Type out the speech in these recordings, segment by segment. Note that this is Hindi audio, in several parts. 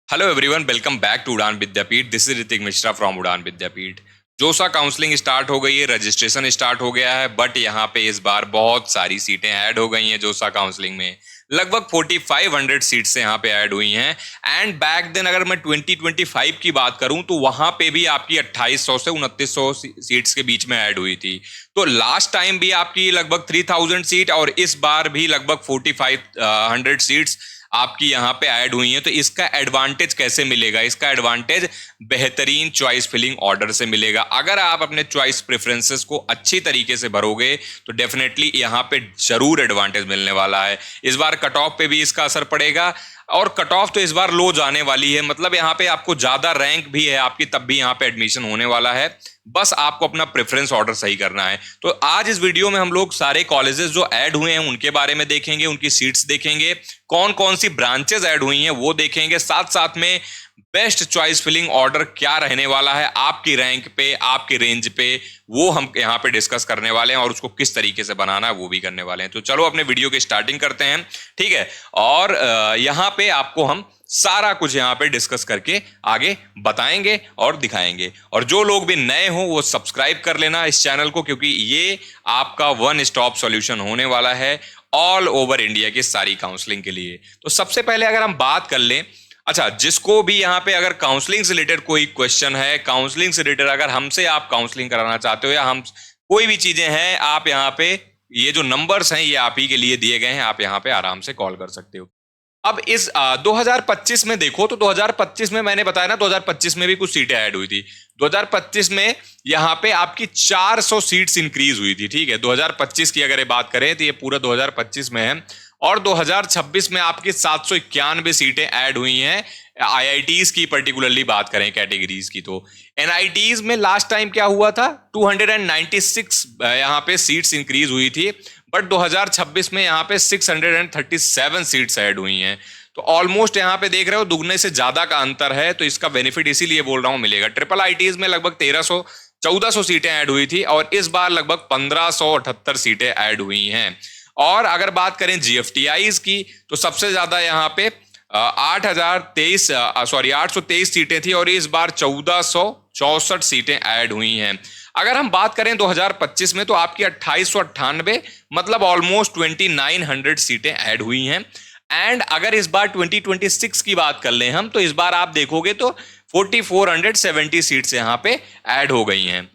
Hello everyone, welcome back to Udaan Vidyapeeth. This is Hrithik Mishra from Udaan Vidyapeeth. जोसा काउंसलिंग स्टार्ट हो गई है, रजिस्ट्रेशन स्टार्ट हो गया है, बट यहाँ पे इस बार बहुत सारी सीटें ऐड हो गई हैं। जोसा काउंसलिंग में लगभग 4500 सीट्स यहाँ पे ऐड हुई हैं। एंड बैक देन अगर मैं 2025 की बात करूं तो वहां पे भी आपकी 2800 से 2900 सीट्स के बीच में ऐड हुई थी। तो लास्ट टाइम भी आपकी लगभग 3000 सीट और इस बार भी लगभग 4500 सीट्स आपकी यहाँ पे ऐड हुई हैं। तो इसका एडवांटेज कैसे मिलेगा? इसका एडवांटेज बेहतरीन चॉइस फिलिंग ऑर्डर से मिलेगा। अगर आप अपने चॉइस प्रेफरेंसेस को अच्छी तरीके से भरोगे तो डेफिनेटली यहाँ पे जरूर एडवांटेज मिलने वाला है। इस बार कट ऑफ पे भी इसका असर पड़ेगा और कट ऑफ तो इस बार लो जाने वाली है, मतलब यहाँ पे आपको ज्यादा रैंक भी है आपकी, तब भी यहाँ पे एडमिशन होने वाला है। बस आपको अपना प्रेफरेंस ऑर्डर सही करना है। तो आज इस वीडियो में हम लोग सारे कॉलेजेस जो ऐड हुए हैं उनके बारे में देखेंगे, उनकी सीट्स देखेंगे, कौन कौन सी ब्रांचेस ऐड हुई हैं वो देखेंगे, साथ साथ में बेस्ट चॉइस फिलिंग ऑर्डर क्या रहने वाला है आपकी रैंक पे, आपके रेंज पे, वो हम यहाँ पे डिस्कस करने वाले हैं और उसको किस तरीके से बनाना है वो भी करने वाले हैं। तो चलो अपने वीडियो की स्टार्टिंग करते हैं, ठीक है। और यहाँ पे आपको हम सारा कुछ यहाँ पे डिस्कस करके आगे बताएंगे और दिखाएंगे। और जो लोग भी नए हो वो सब्सक्राइब कर लेना इस चैनल को, क्योंकि ये आपका वन स्टॉप सॉल्यूशन होने वाला है ऑल ओवर इंडिया की सारी काउंसलिंग के लिए। तो सबसे पहले अगर हम बात कर लें, अच्छा, जिसको भी यहाँ पे अगर काउंसलिंग से रिलेटेड कोई क्वेश्चन है, काउंसलिंग से रिलेटेड अगर हमसे आप काउंसलिंग कराना चाहते हो या हम कोई भी चीजें हैं, आप यहाँ पे ये जो नंबर्स हैं ये आप ही के लिए दिए गए हैं, आप यहाँ पे आराम से कॉल कर सकते हो। अब इस 2025 में देखो तो 2025 में मैंने बताया ना, 2025 में भी कुछ सीटें ऐड हुई थी। 2025 में यहाँ पे आपकी 400 सीट्स इंक्रीज हुई थी, ठीक है। 2025 की अगर ये बात करें तो ये पूरा 2025 में है। और 2026 में आपकी 791 सीटें ऐड हुई हैं आईआईटीज की, पर्टिकुलरली बात करें कैटेगरीज की। तो एनआईटीज में लास्ट टाइम क्या हुआ था, 296 यहाँ पे सीट्स इंक्रीज हुई थी, बट 2026 में यहाँ पे 637 सीट्स ऐड हुई हैं। तो ऑलमोस्ट यहाँ पे देख रहे हो दुगने से ज्यादा का अंतर है। तो इसका बेनिफिट इसीलिए बोल रहा हूँ मिलेगा। ट्रिपल आईटीज में लगभग 1400 सीटें ऐड हुई थी और इस बार लगभग 1578 सीटें ऐड हुई हैं। और अगर बात करें जीएफटीआईज की तो सबसे ज्यादा यहाँ पे 823 सीटें थी और इस बार 1464 सीटें ऐड हुई हैं। अगर हम बात करें 2025 में तो आपकी 2898, मतलब ऑलमोस्ट 2900 सीटें ऐड हुई हैं। एंड अगर इस बार 2026 की बात कर लें हम तो इस बार आप देखोगे तो 4470 सीट्स यहाँ पे ऐड हो गई हैं।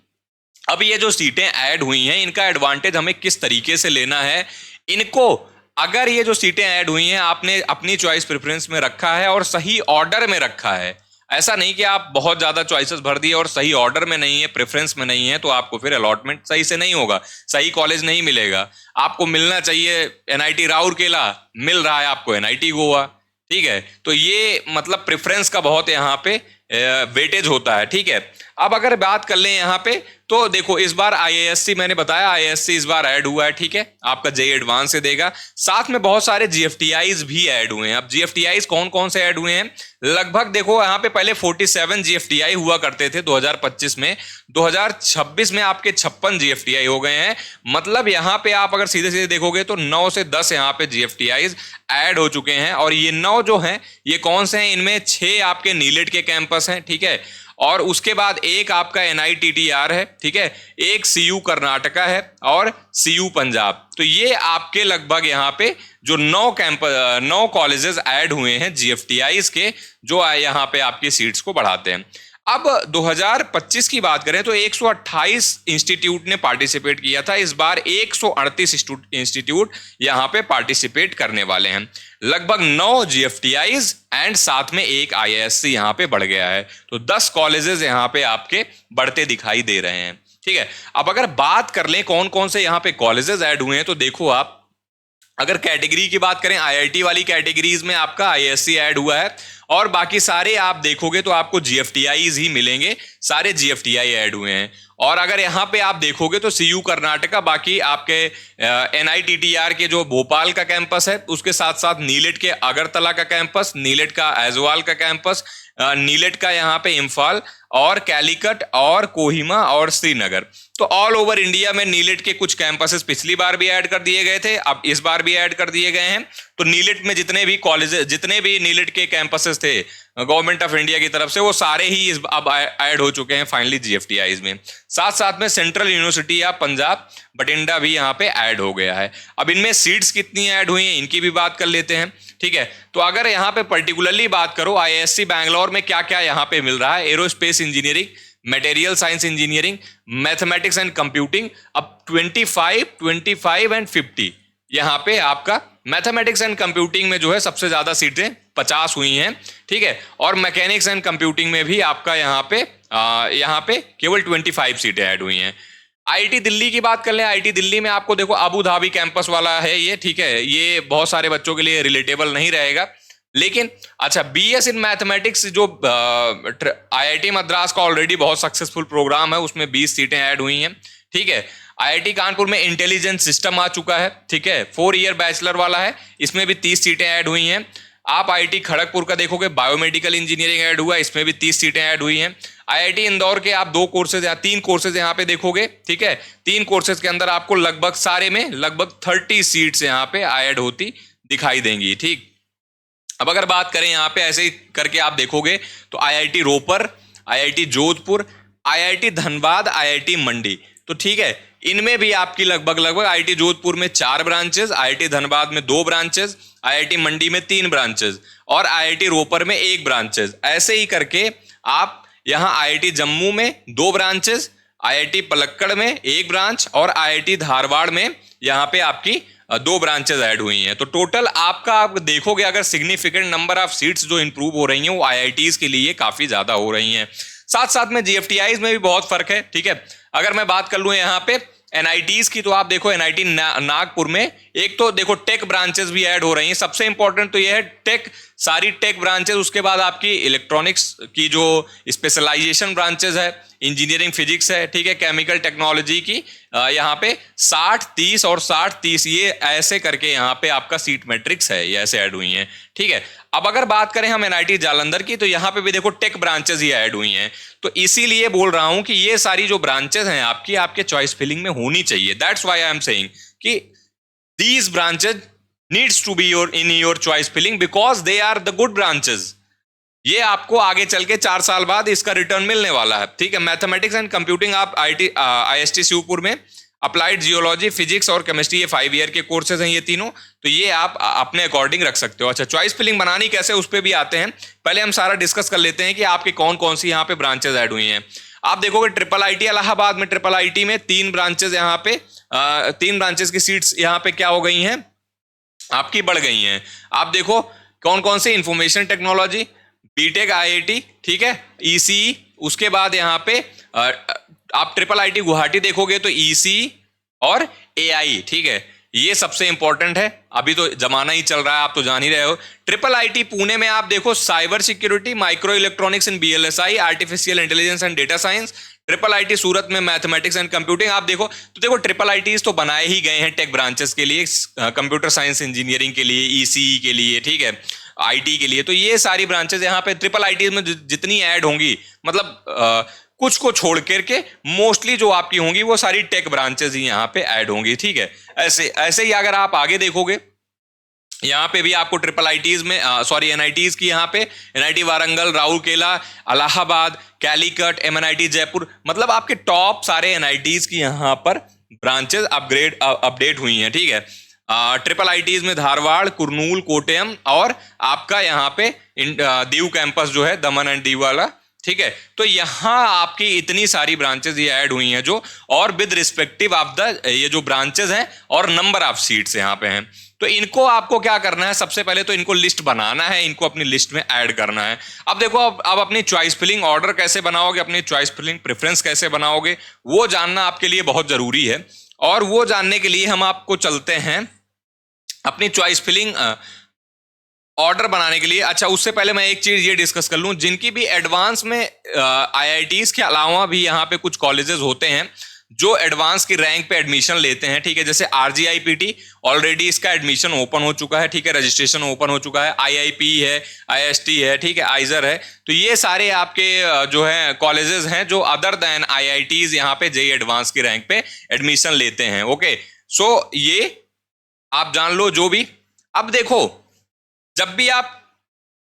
अब ये जो सीटें ऐड हुई हैं इनका एडवांटेज हमें किस तरीके से लेना है, इनको अगर ये जो सीटें ऐड हुई हैं आपने अपनी चॉइस प्रेफरेंस में रखा है और सही ऑर्डर में रखा है, ऐसा नहीं कि आप बहुत ज्यादा चॉइसेस भर दिए और सही ऑर्डर में नहीं है, प्रेफरेंस में नहीं है, तो आपको फिर अलॉटमेंट सही से नहीं होगा, सही कॉलेज नहीं मिलेगा। आपको मिलना चाहिए एनआईटी राउरकेला, मिल रहा है आपको एनआईटी गोवा, ठीक है। तो ये मतलब प्रेफरेंस का बहुत यहाँ पे वेटेज होता है, ठीक है। अब अगर बात कर लें यहाँ पे तो देखो इस बार आईएएससी, मैंने बताया आईएएससी इस बार ऐड हुआ है, ठीक है। आपका जेईई एडवांस से देगा, साथ में बहुत सारे जीएफटीआईज भी ऐड हुए हैं। अब जीएफटीआईज कौन कौन से ऐड हुए हैं, लगभग देखो यहाँ पे पहले 47 जीएफटीआई हुआ करते थे 2025 में, 2026 में आपके 56 जीएफटीआई हो गए हैं। मतलब यहाँ पे आप अगर सीधे सीधे देखोगे तो 9 से 10 यहाँ पे जीएफटीआईज ऐड हो चुके हैं। और ये 9 जो हैं ये कौन से हैं, इनमें 6 आपके नीलेट के कैंपस हैं, ठीक है। और उसके बाद एक आपका एनआईटीटीआर है, ठीक है, एक सीयू कर्नाटका है और सीयू पंजाब। तो ये आपके लगभग यहाँ पे जो 9 कॉलेजेस ऐड हुए हैं जीएफटीआईज के, जो यहाँ पे आपकी सीट्स को बढ़ाते हैं। अब 2025 की बात करें तो 128 इंस्टीट्यूट ने पार्टिसिपेट किया था, इस बार 138 इंस्टीट्यूट यहाँ पे पार्टिसिपेट करने वाले हैं। लगभग 9 जीएफटीआईज एंड साथ में एक आईएएससी यहाँ पे बढ़ गया है। तो 10 कॉलेजेस यहाँ पे आपके बढ़ते दिखाई दे रहे हैं, ठीक है। अब अगर बात कर लें कौन कौन से यहाँ पे कॉलेजेस ऐड हुए हैं तो देखो आप अगर कैटेगरी की बात करें, आईआईटी वाली कैटेगरीज में आपका आईएससी ऐड हुआ है और बाकी सारे आप देखोगे तो आपको जीएफटीआईज ही मिलेंगे, सारे जीएफटीआई ऐड हुए हैं। और अगर यहाँ पे आप देखोगे तो सीयू कर्नाटका, बाकी आपके एनआईटीटीआर के जो भोपाल का कैंपस है उसके साथ साथ नीलेट के अगरतला का कैंपस, नीलेट का ऐजवाल का कैंपस, नीलेट का यहाँ पे इम्फाल और कैलीकट और कोहिमा और श्रीनगर। तो ऑल ओवर इंडिया में नीलेट के कुछ कैंपसेस पिछली बार भी ऐड कर दिए गए थे, अब इस बार भी ऐड कर दिए गए हैं। तो नीलिट में जितने भी कॉलेजेस, जितने भी नीलिट के कैंपसेस थे गवर्नमेंट ऑफ इंडिया की तरफ से, वो सारे ही अब ऐड हो चुके हैं फाइनली जीएफटीआईज में। साथ साथ में सेंट्रल यूनिवर्सिटी या पंजाब बठिंडा भी यहाँ पे ऐड हो गया है। अब इनमें सीट्स कितनी ऐड हुई हैं इनकी भी बात कर लेते हैं, ठीक है। तो अगर यहाँ पे पर्टिकुलरली बात करो आईआईएससी बैंगलोर में क्या क्या यहाँ पे मिल रहा है, aerospace engineering, material science engineering, mathematics and computing, अब 25, 25 एंड 50 यहाँ पे आपका मैथमेटिक्स एंड कंप्यूटिंग में जो है सबसे ज्यादा सीटें 50 हुई हैं, ठीक है। और मैकेनिक्स एंड कंप्यूटिंग में भी आपका यहाँ पे केवल 25 सीटें ऐड हुई हैं। आईआईटी दिल्ली की बात कर लें, आईआईटी दिल्ली में आपको देखो अबू धाबी कैंपस वाला है ये, ठीक है। ये बहुत सारे बच्चों के लिए रिलेटेबल नहीं रहेगा, लेकिन अच्छा बीएस इन मैथमेटिक्स जो आईआईटी मद्रास का ऑलरेडी बहुत सक्सेसफुल प्रोग्राम है, उसमें 20 सीटें ऐड हुई हैं, ठीक है। आईआईटी कानपुर में इंटेलिजेंट सिस्टम आ चुका है, ठीक है, 4 ईयर बैचलर वाला है, इसमें भी 30 सीटें ऐड हुई हैं। आप आईआईटी खड़गपुर का देखोगे बायोमेडिकल इंजीनियरिंग ऐड हुआ, इसमें भी 30 सीटें ऐड हुई हैं। आईआईटी इंदौर के आप 2 कोर्सेज या 3 कोर्सेज यहाँ पे देखोगे, ठीक है। 3 कोर्सेज के अंदर आपको लगभग सारे में लगभग 30 सीट्स यहाँ पे ऐड होती दिखाई देंगी, ठीक। अब अगर बात करें यहाँ पे ऐसे ही करके आप देखोगे तो IIT Ropar, IIT Jodhpur, IIT Dhanbad, IIT Mandi, तो ठीक है, इनमें भी आपकी लगभग आईआईटी जोधपुर में 4 ब्रांचेस, आईआईटी धनबाद में 2 ब्रांचेस, आईआईटी मंडी में 3 ब्रांचेस और आईआईटी रोपर में 1 ब्रांचेस। ऐसे ही करके आप यहाँ आईआईटी जम्मू में 2 ब्रांचेस, आईआईटी पलक्कड़ में 1 ब्रांच और आईआईटी धारवाड़ में यहाँ पे आपकी 2 ब्रांचेस ऐड हुई हैं। तो टोटल आपका आप देखोगे अगर सिग्निफिकेंट नंबर ऑफ सीट्स जो इंप्रूव हो रही हैं वो आईआईटीज के लिए काफी ज्यादा हो रही हैं। साथ साथ में जीएफटीआईज में भी बहुत फर्क है, ठीक है। अगर मैं बात कर लूं यहाँ पे एनआईटीज की, तो आप देखो एनआईटी नागपुर में एक तो देखो टेक ब्रांचेस भी ऐड हो रही हैं। सबसे इंपॉर्टेंट तो ये है टेक, सारी टेक ब्रांचेस, उसके बाद आपकी इलेक्ट्रॉनिक्स की जो स्पेशलाइजेशन ब्रांचेस है, इंजीनियरिंग फिजिक्स है, ठीक है, केमिकल टेक्नोलॉजी की यहाँ पे 60, 30 और 60, 30 ये ऐसे करके यहाँ पे आपका सीट मैट्रिक्स है, ये ऐसे ऐड हुई हैं, ठीक है। अब अगर बात करें हम एनआईटी जालंधर की, तो यहाँ पे भी देखो टेक ब्रांचेस ही ऐड हुई हैं। तो इसीलिए बोल रहा हूं कि ये सारी जो ब्रांचेस हैं आपकी आपके चॉइस फिलिंग में होनी चाहिए। That's why I am saying कि these branches needs to be in your choice filling because they are the good branches. ये आपको आगे चल के 4 साल बाद इसका रिटर्न मिलने वाला है, ठीक है। मैथमेटिक्स एंड कंप्यूटिंग आप आईएसटी शिवपुर में, अप्लाइड जियोलॉजी, फिजिक्स और केमिस्ट्री, ये 5 ईयर के कोर्सेज हैं ये तीनों, तो ये आप अपने अकॉर्डिंग रख सकते हो। अच्छा, चॉइस फिलिंग बनानी कैसे, उस पर भी आते हैं। पहले हम सारा डिस्कस कर लेते हैं कि आपके कौन कौन सी यहाँ पे ब्रांचेज ऐड हुई हैं। आप देखोगे ट्रिपल आईटी इलाहाबाद में, ट्रिपल आईटी में 3 ब्रांचेज यहाँ पे 3 ब्रांचेज की सीट्स यहाँ पे क्या हो गई हैं आपकी, बढ़ गई हैं। आप देखो कौन कौन से, इंफॉर्मेशन टेक्नोलॉजी, बीटेक आईआईटी, ठीक है, ईसीई, उसके बाद यहाँ पे आप ट्रिपल आईटी गुवाहाटी देखोगे तो ईसी और एआई, ठीक है, ये सबसे इंपॉर्टेंट है। अभी तो जमाना ही चल रहा है, आप तो जान ही रहे हो। ट्रिपल आईटी पुणे में आप देखो cyber security, micro electronics and VLSI, artificial intelligence and data science. Triple IT Surat में मैथमेटिक्स एंड कंप्यूटिंग आप देखो, तो देखो ट्रिपल आईटीज तो बनाए ही गए हैं टेक ब्रांचेस के लिए, कंप्यूटर साइंस इंजीनियरिंग के लिए, ईसीई के लिए, ठीक है, आईटी के लिए। तो ये सारी ब्रांचेस यहाँ पे ट्रिपल आईटी में जितनी ऐड होंगी, मतलब कुछ को छोड़ करके मोस्टली जो आपकी होंगी वो सारी टेक ब्रांचेस ही यहाँ पे ऐड होंगी, ठीक है। ऐसे ही अगर आप आगे देखोगे यहाँ पे भी आपको ट्रिपल आईटीज में एनआईटीज की, यहाँ पे एनआईटी वारंगल, राउरकेला, इलाहाबाद, कैलीकट, एमएनआईटी जयपुर, मतलब आपके टॉप सारे एनआईटीज की यहाँ पर ब्रांचेस अपडेट हुई हैं, ठीक है। ट्रिपल आईटीज में धारवाड़, कुरनूल, कोट्टयम और आपका यहाँ पे दीव कैंपस जो है, दमन एंड दीव वाला, ठीक है। तो यहाँ आपकी इतनी सारी ब्रांचेस ये ऐड हुई हैं जो, और विद रिस्पेक्टिव ऑफ द ये जो ब्रांचेस हैं और नंबर ऑफ सीट्स यहाँ पे हैं। तो इनको आपको क्या करना है, सबसे पहले तो इनको लिस्ट बनाना है, इनको अपनी लिस्ट में ऐड करना है। अब देखो अब अपनी चॉइस फिलिंग ऑर्डर कैसे बनाओगे, अपनी चॉइस फिलिंग प्रेफरेंस कैसे बनाओगे, वो जानना आपके लिए बहुत जरूरी है। और वो जानने के लिए हम आपको चलते हैं अपनी चॉइस फिलिंग ऑर्डर बनाने के लिए। अच्छा, उससे पहले मैं एक चीज ये डिस्कस कर लूं, जिनकी भी एडवांस में आईआईटीज के अलावा भी यहाँ पे कुछ कॉलेजेस होते हैं जो एडवांस की रैंक पे एडमिशन लेते हैं, ठीक है। जैसे आरजीआईपीटी ऑलरेडी इसका एडमिशन ओपन हो चुका है, ठीक है, रजिस्ट्रेशन ओपन हो चुका है। आईआईपी है, आईएसटी है, ठीक है, आइजर है। तो ये सारे आपके जो है कॉलेजेस हैं जो अदर देन आईआईटीज यहाँ पे जेईई एडवांस की रैंक पे एडमिशन लेते हैं। ओके, सो ये आप जान लो, जो भी अब देखो, जब भी आप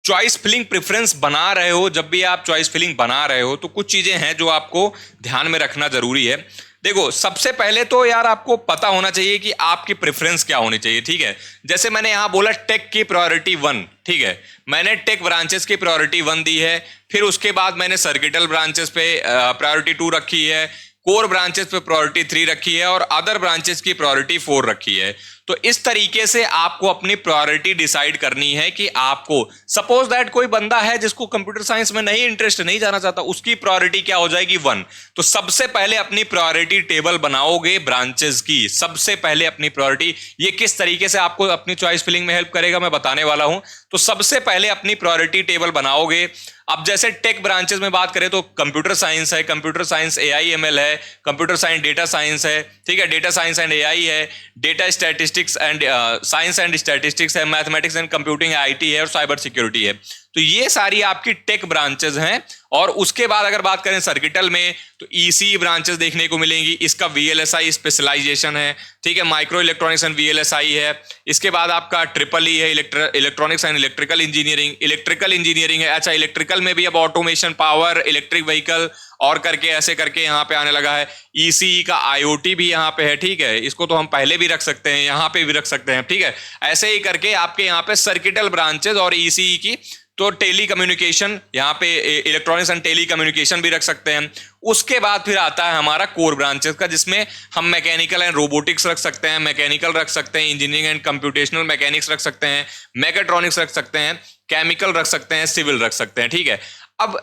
चॉइस फिलिंग प्रेफरेंस बना रहे हो, जब भी आप चॉइस फिलिंग बना रहे हो, तो कुछ चीजें हैं जो आपको ध्यान में रखना जरूरी है। देखो, सबसे पहले तो यार आपको पता होना चाहिए कि आपकी प्रेफरेंस क्या होनी चाहिए, ठीक है। जैसे मैंने यहां बोला टेक की प्रायोरिटी 1, ठीक है, मैंने टेक ब्रांचेस की प्रायोरिटी 1 दी है, फिर उसके बाद मैंने सर्किटल ब्रांचेस पे प्रायोरिटी 2 रखी है, कोर ब्रांचेस पे प्रायोरिटी 3 रखी है, और अदर ब्रांचेस की प्रायोरिटी 4 रखी है। तो इस तरीके से आपको अपनी प्रायोरिटी डिसाइड करनी है कि आपको, सपोज दैट कोई बंदा है जिसको कंप्यूटर साइंस में नहीं इंटरेस्ट, नहीं जाना चाहता, उसकी प्रायोरिटी क्या हो जाएगी 1। तो सबसे पहले अपनी प्रायोरिटी टेबल बनाओगे ब्रांचेस की, सबसे पहले अपनी प्रायोरिटी, ये किस तरीके से आपको अपनी चॉइस फिलिंग में हेल्प करेगा मैं बताने वाला हूं। तो सबसे पहले अपनी प्रायोरिटी टेबल बनाओगे। अब जैसे टेक ब्रांचेस में बात करें तो कंप्यूटर साइंस है, कंप्यूटर साइंस एआई एमएल है, कंप्यूटर साइंस डेटा साइंस है, ठीक है, डेटा साइंस एंड एआई है, data statistics and science and statistics है, मैथमेटिक्स एंड कंप्यूटिंग आईटी है, और साइबर सिक्योरिटी है। तो ये सारी आपकी टेक ब्रांचेस हैं। और उसके बाद अगर बात करें सर्किटल में, तो ईसी ब्रांचेस देखने को मिलेंगी, इसका वीएलएसआई स्पेशलाइजेशन है, ठीक है, माइक्रो इलेक्ट्रॉनिक्स एंड वीएलएसआई है। इसके बाद आपका ट्रिपल ई है, electronics and electrical engineering, electrical engineering है। अच्छा, इलेक्ट्रिकल में भी अब ऑटोमेशन, पावर, इलेक्ट्रिक व्हीकल और करके ऐसे करके यहाँ पे आने लगा है। ईसीई का आईओटी भी यहाँ पे है, ठीक है, इसको तो हम पहले भी रख सकते हैं, यहाँ पे भी रख सकते हैं, ठीक है। ऐसे ही करके आपके यहाँ पे सर्किटल ब्रांचेस और ईसीई की, तो टेली कम्युनिकेशन, यहाँ पे इलेक्ट्रॉनिक्स एंड टेली कम्युनिकेशन भी रख सकते हैं। उसके बाद फिर आता है हमारा कोर ब्रांचेस का, जिसमें हम मैकेनिकल एंड रोबोटिक्स रख सकते हैं, मैकेनिकल रख सकते हैं, इंजीनियरिंग एंड कंप्यूटेशनल मैकेनिक्स रख सकते हैं, मैकेट्रॉनिक्स रख सकते हैं, केमिकल रख सकते हैं, सिविल रख सकते हैं, ठीक है। अब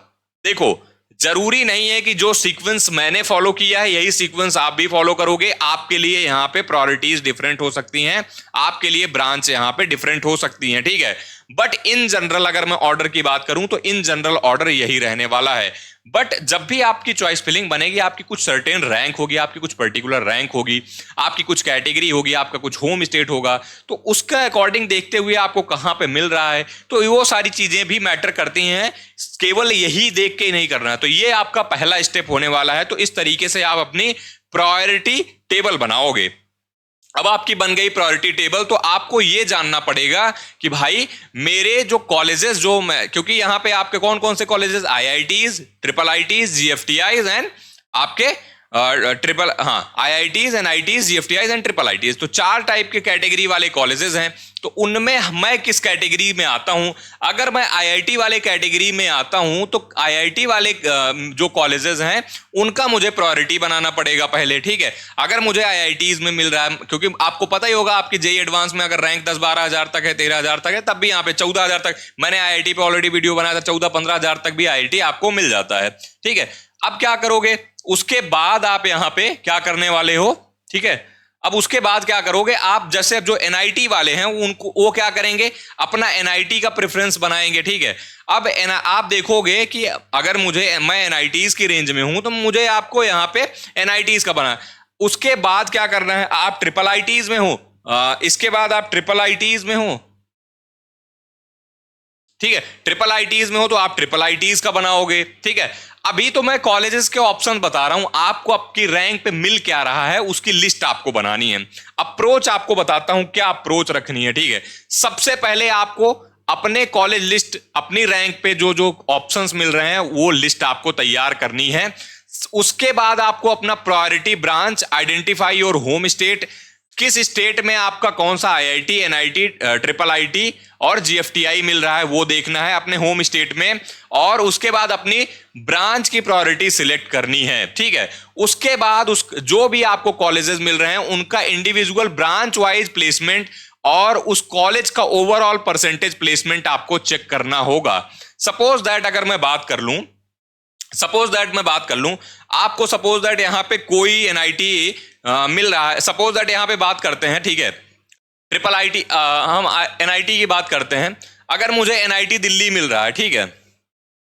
देखो, जरूरी नहीं है कि जो सीक्वेंस मैंने फॉलो किया है यही सीक्वेंस आप भी फॉलो करोगे। आपके लिए यहाँ पे प्रायोरिटीज डिफरेंट हो सकती हैं, आपके लिए ब्रांच यहाँ पे डिफरेंट हो सकती हैं, ठीक है। बट इन जनरल अगर मैं ऑर्डर की बात करूं तो इन जनरल ऑर्डर यही रहने वाला है। बट जब भी आपकी चॉइस फिलिंग बनेगी, आपकी कुछ सर्टेन रैंक होगी, आपकी कुछ पर्टिकुलर रैंक होगी, आपकी कुछ कैटेगरी होगी, आपका कुछ होम स्टेट होगा, तो उसका अकॉर्डिंग देखते हुए आपको कहां पे मिल रहा है, तो वो सारी चीजें भी मैटर करती हैं। केवल यही देख के ही नहीं करना है। तो ये आपका पहला स्टेप होने वाला है। तो इस तरीके से आप अपनी प्रायोरिटी टेबल बनाओगे। अब आपकी बन गई प्रायोरिटी टेबल, तो आपको यह जानना पड़ेगा कि भाई मेरे जो कॉलेजेस, जो मैं, क्योंकि यहां पे आपके कौन कौन से colleges, IITs, triple ITs, GFTIs and आपके ट्रिपल, हाँ, IITs, NITs, GFTIs and triple ITs. तो 4 टाइप के कैटेगरी वाले कॉलेजेस हैं। तो उनमें मैं किस कैटेगरी में आता हूं? अगर मैं आईआईटी वाले कैटेगरी में आता हूं तो आईआईटी वाले जो कॉलेजेस हैं उनका मुझे प्रायोरिटी बनाना पड़ेगा पहले, ठीक है। अगर मुझे आईआईटीज में मिल रहा है, क्योंकि आपको पता ही होगा आपकी जेईई एडवांस में अगर रैंक 10-12 हजार तक है, 13 हजार तक है, तब भी यहाँ पे 14 हजार तक, मैंने आईआईटी पे ऑलरेडी वीडियो बनाया था, 14-15 हजार तक भी आईआईटी आपको मिल जाता है, ठीक है। अब क्या करोगे? उसके बाद आप यहां पे क्या करने वाले हो, ठीक है। अब उसके बाद क्या करोगे आप? जैसे जो एनआईटी वाले हैं उनको, वो क्या करेंगे, अपना एनआईटी का प्रेफरेंस बनाएंगे, ठीक है। अब आप देखोगे कि अगर मैं एनआईटीज की रेंज में हूं तो मुझे आपको यहां पे एनआईटीज का बना। उसके बाद क्या करना है, आप ट्रिपल आईटीज में हो, इसके बाद आप ट्रिपल आईटीज में हो, ठीक है, ट्रिपल आईटीज में हो तो आप ट्रिपल आईटीज का बनाओगे, ठीक है। अभी तो मैं कॉलेजेस के ऑप्शन बता रहा हूं, आपको आपकी रैंक पे मिल क्या रहा है उसकी लिस्ट आपको बनानी है। अप्रोच आपको बताता हूं क्या अप्रोच रखनी है, ठीक है। सबसे पहले आपको अपने कॉलेज लिस्ट, अपनी रैंक पे जो जो ऑप्शंस मिल रहे हैं वो लिस्ट आपको तैयार करनी है। उसके बाद आपको अपना प्रायोरिटी ब्रांच आइडेंटिफाई और होम स्टेट, किस स्टेट में आपका कौन सा आईआईटी, एनआईटी, ट्रिपल आईटी और जीएफटीआई मिल रहा है वो देखना है अपने होम स्टेट में। और उसके बाद अपनी ब्रांच की प्रायोरिटी सिलेक्ट करनी है, ठीक है। उसके बाद जो भी आपको कॉलेजेस मिल रहे हैं उनका इंडिविजुअल ब्रांच वाइज प्लेसमेंट और उस कॉलेज का ओवरऑल परसेंटेज प्लेसमेंट आपको चेक करना होगा। सपोज दैट अगर मैं बात कर लूं, आपको सपोज दैट यहां पे कोई एनआईटी मिल रहा है, सपोज दैट यहां पे बात करते हैं, ठीक है, ट्रिपल आईटी, हम एनआईटी की बात करते हैं। अगर मुझे एनआईटी दिल्ली मिल रहा है, ठीक है,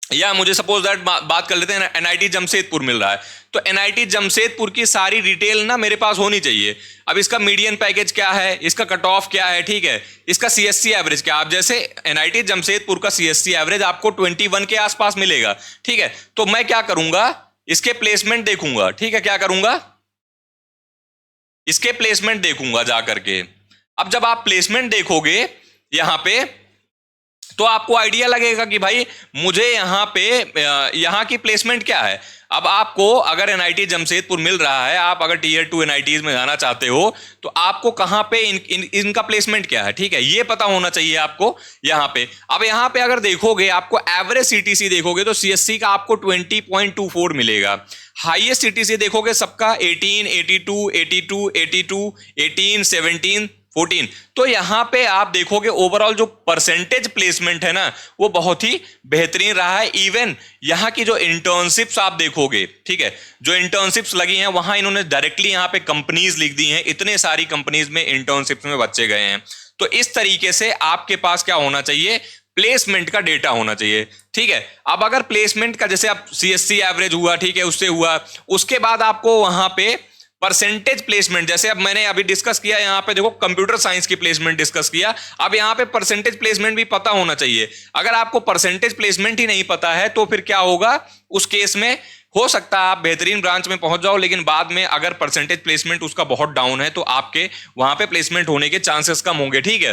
या मुझे सपोज दैट बात कर लेते हैं एनआईटी जमशेदपुर मिल रहा है, तो एनआईटी जमशेदपुर की सारी डिटेल ना मेरे पास होनी चाहिए। अब इसका मीडियन पैकेज क्या है, इसका कट ऑफ क्या है, ठीक है, इसका सीएससी एवरेज क्या। आप जैसे एनआईटी जमशेदपुर का सीएससी एवरेज आपको 21 के आसपास मिलेगा, ठीक है। तो मैं क्या करूंगा, इसके प्लेसमेंट देखूंगा, ठीक है, क्या करूंगा, इसके प्लेसमेंट देखूंगा जा करके। अब जब आप प्लेसमेंट देखोगे यहां पे, तो आपको आइडिया लगेगा कि भाई मुझे यहाँ पे यहाँ की प्लेसमेंट क्या है। अब आपको अगर एनआईटी जमशेदपुर मिल रहा है, आप अगर टीयर 2 एनआईटीज में जाना चाहते हो, तो आपको कहाँ पे इनका प्लेसमेंट क्या है, ठीक है, ये पता होना चाहिए आपको यहाँ पे। अब यहाँ पे अगर देखोगे, आपको एवरेज सीटीसी देखोगे तो सीएससी का आपको 20.24 मिलेगा। हाईएस्ट सीटीसी देखोगे सबका 18, 82, 82, 82, 18, 17, 14। तो यहां पे आप देखोगे ओवरऑल जो परसेंटेज प्लेसमेंट है ना, वो बहुत ही बेहतरीन रहा है। इवन यहां की जो इंटर्नशिप्स आप देखोगे, ठीक है, जो इंटर्नशिप्स लगी हैं वहां इन्होंने डायरेक्टली यहां पे कंपनीज लिख दी हैं, इतने सारी कंपनीज में इंटर्नशिप्स में बच्चे गए हैं। तो इस तरीके से आपके पास क्या होना चाहिए, प्लेसमेंट का डेटा होना चाहिए, ठीक है। अब अगर प्लेसमेंट का जैसे आप सीएससी एवरेज हुआ, ठीक है, उससे हुआ, उसके बाद आपको वहां पे परसेंटेज प्लेसमेंट, जैसे अब मैंने अभी डिस्कस किया, यहां पे देखो कंप्यूटर साइंस की प्लेसमेंट डिस्कस किया, अब यहां पे परसेंटेज प्लेसमेंट भी पता होना चाहिए। अगर आपको परसेंटेज प्लेसमेंट ही नहीं पता है तो फिर क्या होगा, उस केस में हो सकता है आप बेहतरीन ब्रांच में पहुंच जाओ, लेकिन बाद में अगर परसेंटेज प्लेसमेंट उसका बहुत डाउन है तो आपके वहां पे प्लेसमेंट होने के चांसेस कम होंगे, ठीक है।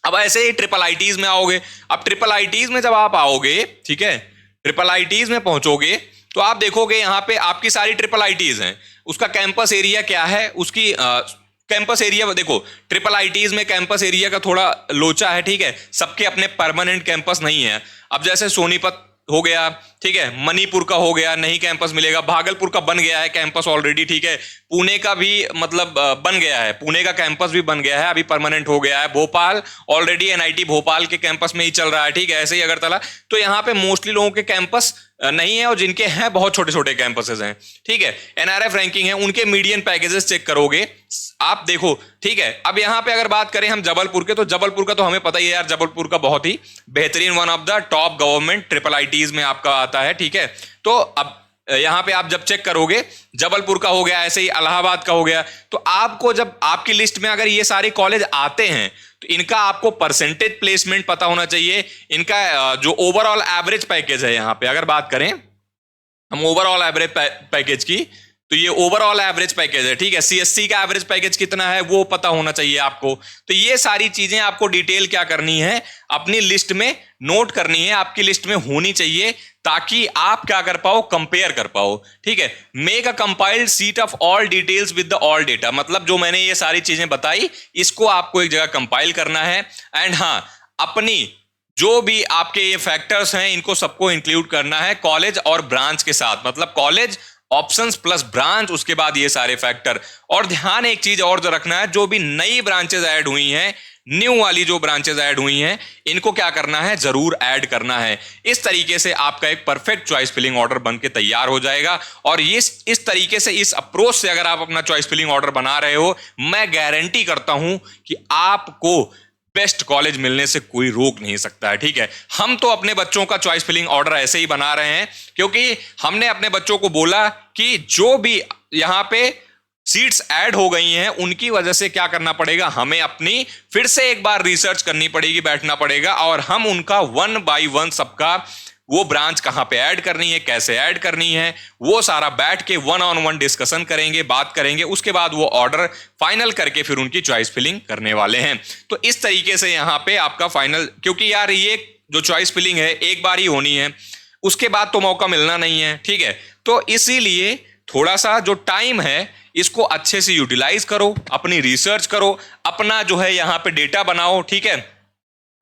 अब ऐसे ही ट्रिपल आईटीज में आओगे, अब ट्रिपल आईटीज में जब आप आओगे, ठीक है, ट्रिपल आईटीज में पहुंचोगे तो आप देखोगे यहां पे आपकी सारी ट्रिपल आईटीज हैं, उसका कैंपस एरिया क्या है, उसकी कैंपस एरिया देखो, ट्रिपल आईटीज में कैंपस एरिया का थोड़ा लोचा है, ठीक है, सबके अपने परमानेंट कैंपस नहीं है। अब जैसे सोनीपत हो गया, ठीक है, मणिपुर का हो गया, नहीं कैंपस मिलेगा, भागलपुर का बन गया है कैंपस ऑलरेडी, ठीक है, पुणे का भी मतलब बन गया है, पुणे का कैंपस भी बन गया है, अभी परमानेंट हो गया है, भोपाल ऑलरेडी एनआईटी भोपाल के कैंपस में ही चल रहा है, ठीक है, ऐसे ही अगरतला। तो यहाँ पे मोस्टली लोगों के कैंपस नहीं है, और जिनके हैं बहुत छोटे छोटे कैंपसेस हैं, ठीक है, एनआरएफ रैंकिंग है, उनके मीडियन पैकेजेस चेक करोगे आप, देखो, ठीक है। अब यहाँ पे अगर बात करें हम जबलपुर के, तो जबलपुर का तो हमें पता ही है यार, जबलपुर का बहुत ही बेहतरीन, one of the top government triple ITs में आपका आता है, ठीक है। तो अब यहां पे आप जब चेक करोगे, जबलपुर का हो गया, ऐसे ही इलाहाबाद का हो गया, तो आपको जब आपकी लिस्ट में अगर ये सारे कॉलेज आते हैं तो इनका आपको परसेंटेज प्लेसमेंट पता होना चाहिए, इनका जो ओवरऑल एवरेज पैकेज है, यहां पे अगर बात करें हम ओवरऑल एवरेज पैकेज की, तो ये ओवरऑल एवरेज पैकेज है, ठीक है, सीएससी का एवरेज पैकेज कितना है वो पता होना चाहिए आपको। तो ये सारी चीजें आपको डिटेल क्या करनी है, अपनी लिस्ट में नोट करनी है, आपकी लिस्ट में होनी चाहिए, ताकि आप क्या कर पाओ, कंपेयर कर पाओ, ठीक है। Make a compiled seat of all details with the all data, मतलब जो मैंने ये सारी चीजें बताई इसको आपको एक जगह कंपाइल करना है। एंड हाँ, अपनी जो भी आपके ये फैक्टर्स हैं इनको सबको इंक्लूड करना है कॉलेज और ब्रांच के साथ, मतलब कॉलेज ऑप्शंस प्लस ब्रांच, उसके बाद ये सारे फैक्टर। और ध्यान एक चीज और जो रखना है, जो भी नई ब्रांचेस ऐड हुई हैं, न्यू वाली जो ब्रांचेस ऐड हुई हैं, इनको क्या करना है, जरूर ऐड करना है। इस तरीके से आपका एक परफेक्ट चॉइस फिलिंग ऑर्डर बन के तैयार हो जाएगा। और इस तरीके से, इस अप्रोच से अगर आप अपना चॉइस फिलिंग ऑर्डर बना रहे हो, मैं गारंटी करता हूं कि आपको बेस्ट कॉलेज मिलने से कोई रोक नहीं सकता है, ठीक है। हम तो अपने बच्चों का चॉइस फिलिंग ऑर्डर ऐसे ही बना रहे हैं, क्योंकि हमने अपने बच्चों को बोला कि जो भी यहां पे सीट्स ऐड हो गई हैं उनकी वजह से क्या करना पड़ेगा, हमें अपनी फिर से एक बार रिसर्च करनी पड़ेगी, बैठना पड़ेगा, और हम उनका 1 बाय 1 सबका वो ब्रांच कहां पे ऐड करनी है, कैसे ऐड करनी है, वो सारा बैठ के 1-on-1 डिस्कशन करेंगे, बात करेंगे, उसके बाद वो ऑर्डर फाइनल करके फिर उनकी चॉइस फिलिंग करने वाले हैं। तो इस तरीके से यहां पे आपका फाइनल, क्योंकि यार ये जो चॉइस फिलिंग है एक बार ही होनी है, उसके बाद तो मौका मिलना नहीं है, ठीक है। तो इसीलिए थोड़ा सा जो टाइम है इसको अच्छे से यूटिलाइज करो, अपनी रिसर्च करो, अपना जो है यहां पे डेटा बनाओ, ठीक है,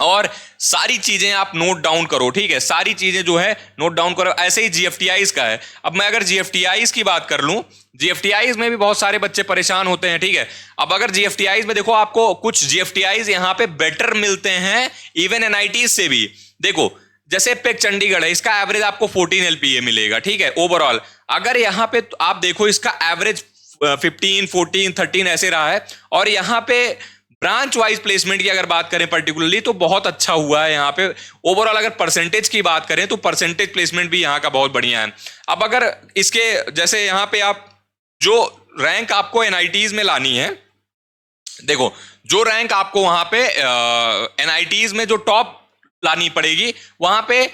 और सारी चीजें आप नोट डाउन करो, ठीक है, सारी चीजें जो है नोट डाउन करो। ऐसे ही जीएफटीआईज का है। अब मैं अगर जीएफटीआईज की बात कर लूं, जीएफटीआईज में भी बहुत सारे बच्चे परेशान होते हैं, ठीक है। अब अगर जीएफटीआईज में देखो, आपको कुछ जीएफटीआईज यहां पे बेटर मिलते हैं इवन एनआईटीज से भी। देखो जैसे पेक चंडीगढ़ है, इसका एवरेज आपको 14 एलपीए मिलेगा, ठीक है, ओवरऑल। अगर यहां पे आप देखो, इसका एवरेज 15, 14, 13 ऐसे रहा है। और यहां पे ब्रांच वाइज प्लेसमेंट की अगर बात करें पर्टिकुलरली, तो बहुत अच्छा हुआ है यहाँ पे। ओवरऑल अगर परसेंटेज की बात करें तो परसेंटेज प्लेसमेंट भी यहाँ का बहुत बढ़िया है। अब अगर इसके जैसे यहाँ पे आप जो रैंक आपको एनआईटीज में लानी है, देखो जो रैंक आपको वहां पे एनआईटीज में जो टॉप लानी पड़ेगी, वहां पे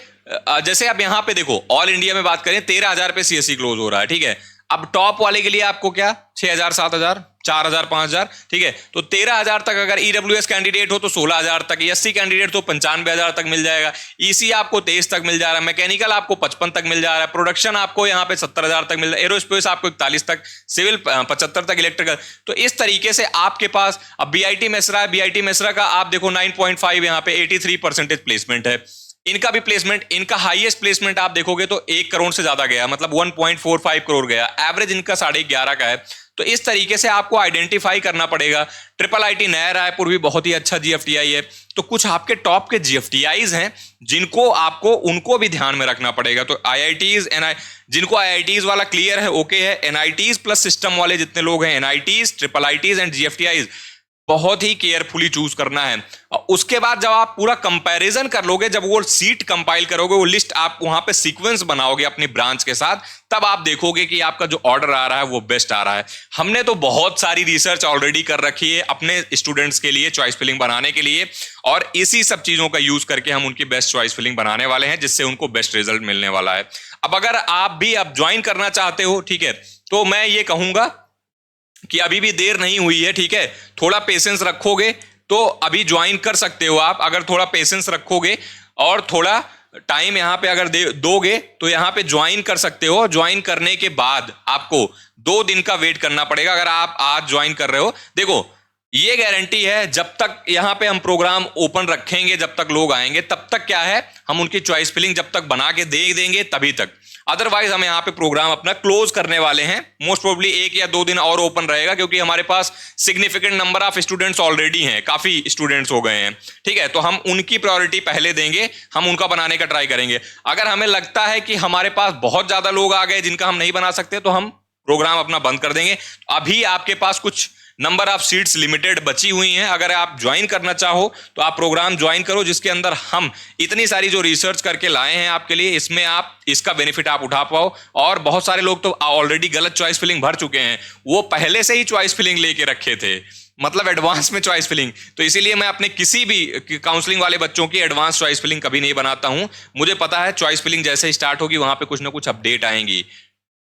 जैसे अब यहाँ पे देखो ऑल इंडिया में बात करें 13,000 पे सीएससी क्लोज हो रहा है, ठीक है। अब टॉप वाले के लिए आपको क्या 6,000 7,000, 4,000 5,000, ठीक है। तो 13,000 तक अगर ईडब्ल्यूएस कैंडिडेट हो तो 16,000 तक, एससी कैंडिडेट तो 95,000 तक मिल जाएगा, ईसी आपको 23 तक मिल जा रहा है, मैकेनिकल आपको 55 तक मिल जा रहा है, प्रोडक्शन आपको यहाँ पे 70,000 तक मिल रहा है, एरोस्पेस आपको 41 तक, सिविल 75 तक, इलेक्ट्रिकल। तो इस तरीके से आपके पास अब बीआईटी मेसरा है, बीआईटी मेसरा का आप देखो 9.5 यहाँ पे 83% प्लेसमेंट है। इनका भी प्लेसमेंट, इनका हाईएस्ट प्लेसमेंट आप देखोगे तो 1 करोड़ से ज्यादा गया, मतलब 1.45 करोड़ गया, एवरेज इनका 11.5 का है। तो इस तरीके से आपको आइडेंटिफाई करना पड़ेगा। ट्रिपल आईटी नया रायपुर भी बहुत ही अच्छा जीएफटीआई है। तो कुछ आपके टॉप के जीएफटीआईज हैं जिनको आपको उनको भी ध्यान में रखना पड़ेगा। तो आईआईटीज जिनको आईआईटीज वाला क्लियर है, ओके है, एनआईटीज प्लस सिस्टम वाले जितने लोग हैं, एनआईटीज, ट्रिपल आईटीज एंड जीएफटीआईज, बहुत ही केयरफुली चूज करना है। और उसके बाद जब आप पूरा कंपैरिजन कर लोगे, जब वो सीट कंपाइल करोगे, वो लिस्ट आप वहां पे सीक्वेंस बनाओगे अपनी ब्रांच के साथ, तब आप देखोगे कि आपका जो ऑर्डर आ रहा है वो बेस्ट आ रहा है। हमने तो बहुत सारी रिसर्च ऑलरेडी कर रखी है अपने स्टूडेंट्स के लिए चॉइस फिलिंग बनाने के लिए, और इसी सब चीजों का यूज करके हम उनकी बेस्ट चॉइस फिलिंग बनाने वाले हैं, जिससे उनको बेस्ट रिजल्ट मिलने वाला है। अब अगर आप भी अब ज्वाइन करना चाहते हो, ठीक है, तो मैं ये कहूंगा कि अभी भी देर नहीं हुई है, ठीक है, थोड़ा पेशेंस रखोगे तो अभी ज्वाइन कर सकते हो आप। अगर थोड़ा पेशेंस रखोगे और थोड़ा टाइम यहाँ पे अगर दोगे तो यहाँ पे ज्वाइन कर सकते हो। ज्वाइन करने के बाद आपको 2 दिन का वेट करना पड़ेगा। अगर आप आज ज्वाइन कर रहे हो, देखो ये गारंटी है जब तक यहाँ पे हम प्रोग्राम ओपन रखेंगे, जब तक लोग आएंगे, तब तक क्या है, हम उनकी चॉइस फिलिंग जब तक बना के दे देंगे तभी तक। अदरवाइज हम यहाँ पे प्रोग्राम अपना क्लोज करने वाले हैं। मोस्ट प्रोबेबली 1 या 2 दिन और ओपन रहेगा, क्योंकि हमारे पास significant number of students already हैं, काफी स्टूडेंट्स हो गए हैं, ठीक है। तो हम उनकी प्रायोरिटी पहले देंगे, हम उनका बनाने का ट्राई करेंगे। अगर हमें लगता है कि हमारे पास बहुत ज्यादा लोग आ गए जिनका हम नहीं बना सकते, तो हम प्रोग्राम अपना बंद कर देंगे। अभी आपके पास कुछ नंबर ऑफ सीट्स लिमिटेड बची हुई हैं। अगर आप ज्वाइन करना चाहो तो आप प्रोग्राम ज्वाइन करो, जिसके अंदर हम इतनी सारी जो रिसर्च करके लाए हैं आपके लिए, इसमें आप इसका बेनिफिट आप उठा पाओ। और बहुत सारे लोग तो ऑलरेडी गलत चॉइस फिलिंग भर चुके हैं, वो पहले से ही चॉइस फिलिंग लेके रखे थे, मतलब एडवांस में चॉइस फिलिंग। तो इसीलिए मैं अपने किसी भी काउंसलिंग वाले बच्चों की एडवांस चॉइस फिलिंग कभी नहीं बनाता हूं। मुझे पता है चॉइस फिलिंग जैसे ही स्टार्ट होगी वहां पे कुछ ना कुछ अपडेट आएंगी,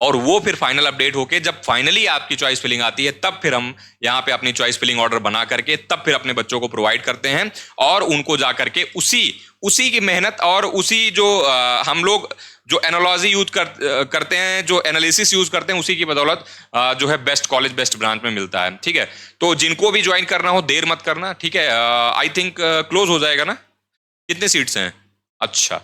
और वो फिर फाइनल अपडेट होके जब फाइनली आपकी चॉइस फिलिंग आती है, तब फिर हम यहाँ पे अपनी चॉइस फिलिंग ऑर्डर बना करके तब फिर अपने बच्चों को प्रोवाइड करते हैं, और उनको जा करके उसी की मेहनत और उसी जो हम लोग जो एनालॉजी यूज करते हैं, जो एनालिसिस यूज करते हैं, उसी की बदौलत जो है बेस्ट कॉलेज बेस्ट ब्रांच में मिलता है, ठीक है। तो जिनको भी ज्वाइन करना हो देर मत करना, ठीक है। आई थिंक क्लोज हो जाएगा ना, कितने सीट्स हैं? अच्छा,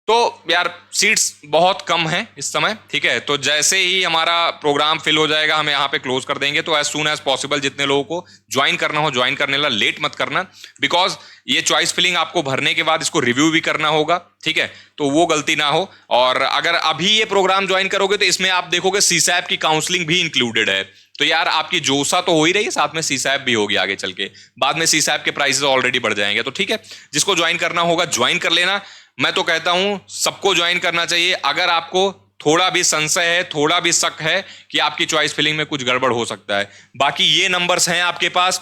तो यार सीट्स बहुत कम हैं इस समय, ठीक है। तो जैसे ही हमारा प्रोग्राम फिल हो जाएगा हम यहाँ पे क्लोज कर देंगे। तो एज सून एज पॉसिबल जितने लोगों को ज्वाइन करना हो ज्वाइन करने ला, लेट मत करना, बिकॉज ये चॉइस फिलिंग आपको भरने के बाद इसको रिव्यू भी करना होगा, ठीक है। तो वो गलती ना हो। और अगर अभी ये प्रोग्राम ज्वाइन करोगे तो इसमें आप देखोगे सीसैप की काउंसलिंग भी इंक्लूडेड है। तो यार आपकी जोसा तो हो ही रही है, साथ में सीसैप भी होगी आगे चल के। बाद में सीसैप के प्राइसेस ऑलरेडी बढ़ जाएंगे। तो ठीक है, जिसको ज्वाइन करना होगा ज्वाइन कर लेना। मैं तो कहता हूं सबको ज्वाइन करना चाहिए। अगर आपको थोड़ा भी संशय है, थोड़ा भी शक है कि आपकी चॉइस फिलिंग में कुछ गड़बड़ हो सकता है, बाकी ये नंबर्स हैं आपके पास,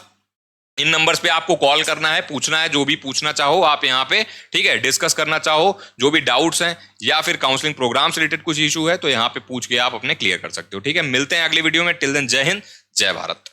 इन नंबर्स पे आपको कॉल करना है, पूछना है जो भी पूछना चाहो आप यहाँ पे, ठीक है। डिस्कस करना चाहो जो भी डाउट्स हैं या फिर काउंसलिंग प्रोग्राम से रिलेटेड कुछ इशू है तो यहाँ पे पूछ के आप अपने क्लियर कर सकते हो, ठीक है। मिलते हैं अगली वीडियो में। टिल देन जय हिंद, जय भारत।